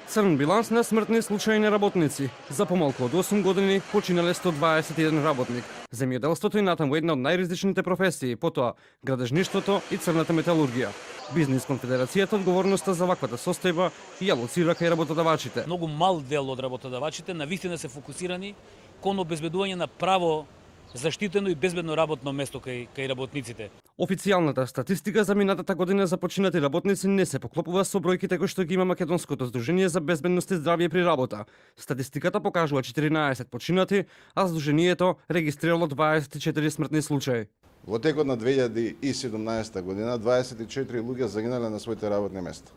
Црн биланс на смртни случаи на работници. За помалку од 8 години починале 121 работник. Земјоделството и натаму една од најризичните професии, потоа градежништвото и црната металургија. Бизнис конфедерацијата одговорноста за ваквата состојба ја лоцира кај работодавачите. Многу мал дел од работодавачите навистина се фокусирани кон обезбедување на право заштитено и безбедно работно место кај работниците. Официјалната статистика за минатата година за починати работници не се поклопува со бројките кои што ги има Македонското здружение за безбедност и здравје при работа. Статистиката покажува 14 починати, а здруженијето регистрирало 24 смртни случаи. Во текот на 2017 година 24 луѓе загинале на своите работни места.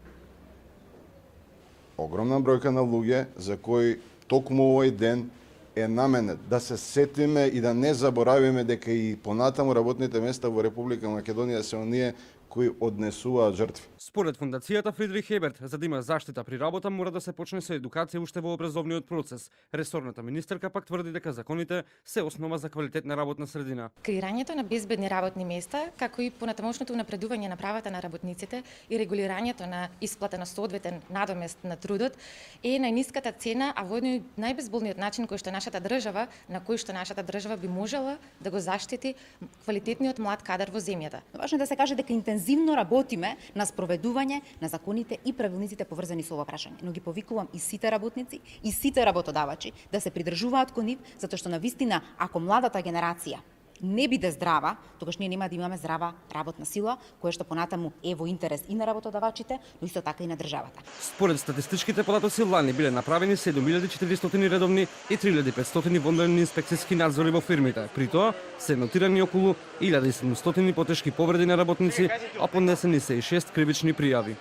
Огромна бројка на луѓе за кои токму овој ден е наменет да се сетиме и да не заборавиме дека и понатаму работните места во Република Македонија се оние кои однесуваат жртви. Според фондацијата Фридрих Хеберт, за да има заштита при работа мора да се почне со едукација уште во образовниот процес. Ресорната министерка пак тврди дека законите се основа за квалитетна работна средина. Креирањето на безбедни работни места, како и понатамошното напредување на правата на работниците и регулирањето на исплата на соодветен надомест на трудот е најниската цена, а во еден најбезболниот начин на кој што нашата држава би можела да го заштити квалитетниот млад кадар во земјата. Важно е да се каже дека интензивно работиме на спроведување на законите и правилниците поврзани со ова прашање, но ги повикувам и сите работници и сите работодавачи да се придржуваат кон нив, затоа што навистина ако младата генерација не биде здрава, тогаш ние нема да имаме здрава работна сила, која што понатаму е во интерес и на работодавачите, но исто така и на државата. Според статистичките податоци лани биле направени 7400 редовни и 3500 вонредни инспекцијски надзори во фирмите. При тоа се нотирани околу 1700 потешки повреди на работници, а поднесени се и 6 кривични пријави.